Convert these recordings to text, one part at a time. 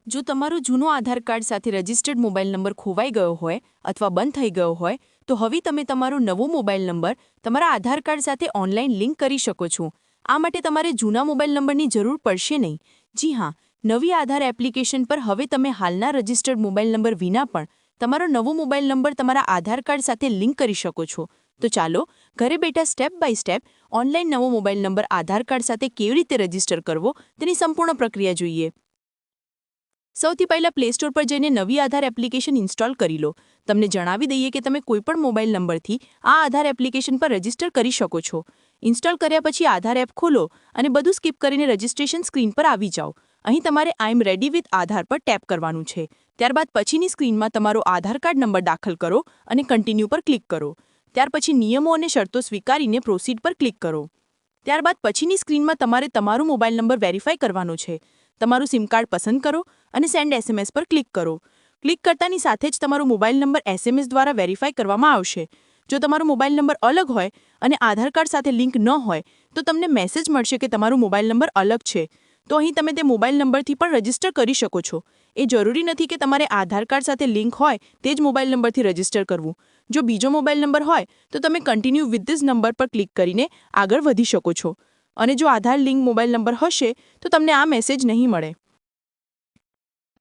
જો તમારો જૂનો આધાર કાર્ડ સાથે રજિસ્ટર્ડ મોબાઈલ નંબર ખોવાઈ ગયો હોય અથવા બંધ થઈ ગયો હોય તો હવે તમે તમારો નવો મોબાઈલ નંબર તમારા આધાર કાર્ડ સાથે ઓનલાઈન લિંક કરી શકો છો. આ માટે તમારે જૂના મોબાઈલ નંબરની જરૂર પડશે નહીં. જી હા, નવી આધાર એપ્લિકેશન પર હવે તમે હાલના રજિસ્ટર્ડ મોબાઈલ નંબર વિના પણ તમારો નવો મોબાઈલ નંબર તમારા આધાર કાર્ડ સાથે લિંક કરી શકો છો. તો ચાલો ઘરે બેઠા સ્ટેપ બાય સ્ટેપ ઓનલાઈન નવો મોબાઈલ નંબર આધાર કાર્ડ સાથે કેવી રીતે રજિસ્ટર કરવો તેની સંપૂર્ણ પ્રક્રિયા જોઈએ. સૌથી પહેલાં પ્લે સ્ટોર પર જઈને નવી આધાર એપ્લિકેશન ઇન્સ્ટોલ કરી લો. તમને જણાવી દઈએ કે તમે કોઈપણ મોબાઈલ નંબરથી આ આધાર એપ્લિકેશન પર રજિસ્ટર કરી શકો છો. ઇન્સ્ટોલ કર્યા પછી આધાર એપ ખોલો અને બધું સ્કીપ કરીને રજિસ્ટ્રેશન સ્ક્રીન પર આવી જાઓ. અહીં તમારે આઈ એમ રેડી વિથ આધાર પર ટેપ કરવાનું છે. ત્યારબાદ પછીની સ્ક્રીનમાં તમારો આધાર કાર્ડ નંબર દાખલ કરો અને કન્ટિન્યુ પર ક્લિક કરો. ત્યાર પછી નિયમો અને શરતો સ્વીકારીને પ્રોસીડ પર ક્લિક કરો. ત્યારબાદ પછીની સ્ક્રીનમાં તમારે તમારો મોબાઈલ નંબર વેરીફાઈ કરવાનો છે. તમારું સિમ કાર્ડ પસંદ કરો અને સેન્ડ એસએમએસ પર ક્લિક કરો. ક્લિક કરતાની સાથે જ તમારો મોબાઈલ નંબર એસએમએસ દ્વારા વેરીફાઈ કરવામાં આવશે. જો તમારો મોબાઈલ નંબર અલગ હોય અને આધાર કાર્ડ સાથે લિંક ન હોય તો તમને મેસેજ મળશે કે તમારો મોબાઈલ નંબર અલગ છે. તો અહીં તમે તે મોબાઈલ નંબરથી પણ રજિસ્ટર કરી શકો છો. એ જરૂરી નથી કે તમારે આધાર કાર્ડ સાથે લિંક હોય તે જ મોબાઈલ નંબરથી રજિસ્ટર કરવું. જો બીજો મોબાઈલ નંબર હોય તો તમે કન્ટિન્યુ વિથ ધીસ નંબર પર ક્લિક કરીને આગળ વધી શકો છો. અને જો આધાર લિંક મોબાઈલ નંબર હશે તો તમને આ મેસેજ નહીં મળે.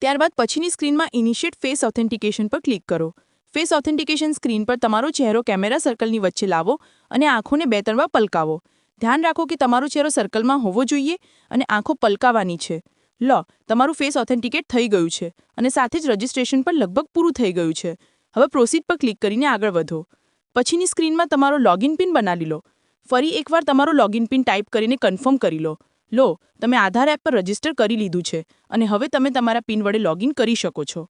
ત્યારબાદ પછીની સ્ક્રીનમાં ઇનિશિયેટ ફેસ ઓથેન્ટિકેશન પર ક્લિક કરો. ફેસ ઓથેન્ટિકેશન સ્ક્રીન પર તમારો ચહેરો કેમેરા સર્કલની વચ્ચે લાવો અને આંખોને 2-3 વાર પલકાવો. ધ્યાન રાખો કે તમારો ચહેરો સર્કલમાં હોવો જોઈએ અને આંખો પલકાવવાની છે. લો, તમારું ફેસ ઓથેન્ટિકેટ થઈ ગયું છે અને સાથે જ રજિસ્ટ્રેશન પણ લગભગ પૂરું થઈ ગયું છે. હવે પ્રોસીડ પર ક્લિક કરીને આગળ વધો. પછીની સ્ક્રીનમાં તમારો લોગિન પિન બનાવી લો. ફરી એકવાર તમારો લોગિન પિન ટાઈપ કરીને કન્ફર્મ કરી લો. તમે આધાર એપ પર રજિસ્ટર કરી લીધું છે અને હવે તમે તમારા પિન વડે લોગિન કરી શકો છો.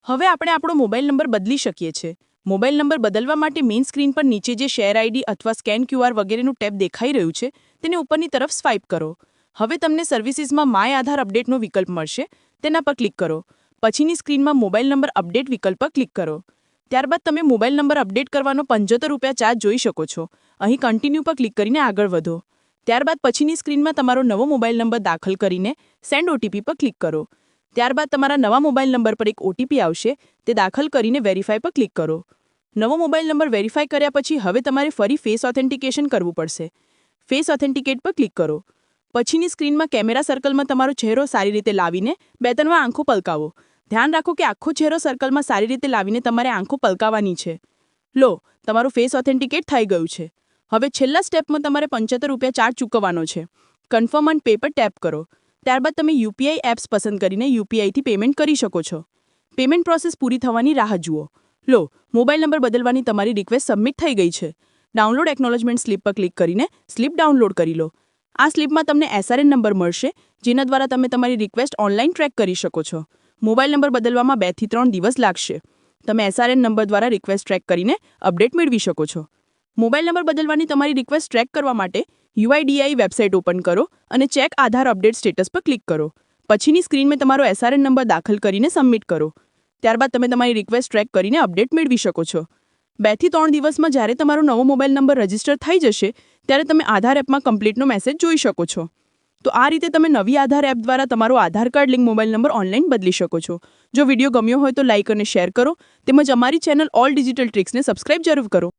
હવે આપણે આપણો મોબાઈલ નંબર બદલી શકીએ છીએ. મોબાઈલ નંબર બદલવા માટે મેઇન સ્ક્રીન પર નીચે જે શેર આઈડી અથવા સ્કેન QR વગેરેનું ટેબ દેખાઈ રહ્યું છે તેને ઉપરની તરફ સ્વાઇપ કરો. હવે તમને સર્વિસીસમાં માય આધાર અપડેટનો વિકલ્પ મળશે. તેના પર ક્લિક કરો. પછીની સ્ક્રીનમાં મોબાઈલ નંબર અપડેટ વિકલ્પ પર ક્લિક કરો. ત્યારબાદ તમે મોબાઈલ નંબર અપડેટ કરવાનો ₹75 ચાર્જ જોઈ શકો છો. અહીં કન્ટિન્યુ પર ક્લિક કરીને આગળ વધો. ત્યારબાદ પછીની સ્ક્રીનમાં તમારો નવો મોબાઈલ નંબર દાખલ કરીને સેન્ડ OTP પર ક્લિક કરો. ત્યારબાદ તમારા નવા મોબાઈલ નંબર પર એક OTP આવશે. તે દાખલ કરીને વેરીફાઈ પર ક્લિક કરો. નવો મોબાઈલ નંબર વેરીફાઈ કર્યા પછી હવે તમારે ફરી ફેસ ઓથેન્ટિકેશન કરવું પડશે. ફેસ ઓથેન્ટિકેટ પર ક્લિક કરો. પછીની સ્ક્રીનમાં કેમેરા સર્કલમાં તમારો ચહેરો સારી રીતે લાવીને 2-3 વાર આંખો પલકાવો. ધ્યાન રાખો કે આખો ચહેરો સર્કલમાં સારી રીતે લાવીને તમારે આંખો પલકાવવાની છે. તમારું ફેસ ઓથેન્ટિકેટ થઈ ગયું છે. હવે છેલ્લા સ્ટેપમાં તમારે ₹75 ચાર્જ ચૂકવવાનો છે. કન્ફર્મ એન્ડ પે પર ટેપ કરો. ત્યારબાદ તમે UPI એપ્સ પસંદ કરીને UPIથી પેમેન્ટ કરી શકો છો. પેમેન્ટ પ્રોસેસ પૂરી થવાની રાહ જુઓ. મોબાઈલ નંબર બદલવાની તમારી રિક્વેસ્ટ સબમિટ થઈ ગઈ છે. ડાઉનલોડ એક્નોલેજમેન્ટ સ્લિપ પર ક્લિક કરીને સ્લિપ ડાઉનલોડ કરી લો. આ સ્લિપમાં તમને SRN નંબર મળશે જેના દ્વારા તમે તમારી રિક્વેસ્ટ ઓનલાઈન ટ્રેક કરી શકો છો. મોબાઈલ નંબર બદલવામાં 2 થી 3 દિવસ લાગશે. તમે SRN નંબર દ્વારા રિક્વેસ્ટ ટ્રેક કરીને અપડેટ મેળવી શકો છો. મોબાઈલ નંબર બદલવાની તમારી રિક્વેસ્ટ ટ્રેક કરવા માટે UIDAI વેબસાઇટ ઓપન કરો અને ચેક આધાર અપડેટ સ્ટેટસ પર ક્લિક કરો. પછીની સ્ક્રીનમાં તમારો SRN નંબર દાખલ કરીને સબમિટ કરો. ત્યારબાદ તમે તમારી રિક્વેસ્ટ ટ્રેક કરીને અપડેટ મેળવી શકો છો. 2 થી 3 દિવસમાં જ્યારે તમારો નવો મોબાઈલ નંબર રજિસ્ટર થઈ જશે ત્યારે તમે આધાર એપમાં કમ્પ્લીટનો મેસેજ જોઈ શકો છો. તો આ રીતે તમે નવી આધાર એપ દ્વારા તમારો Aadhaar card link mobile number online બદલી શકો છો. જો વિડીયો ગમ્યો હોય તો લાઇક અને શેર કરો તેમજ અમારી ચેનલ ઓલ ડિજિટલ ટ્રિક્સને સબસ્ક્રાઇબ જરૂર કરો.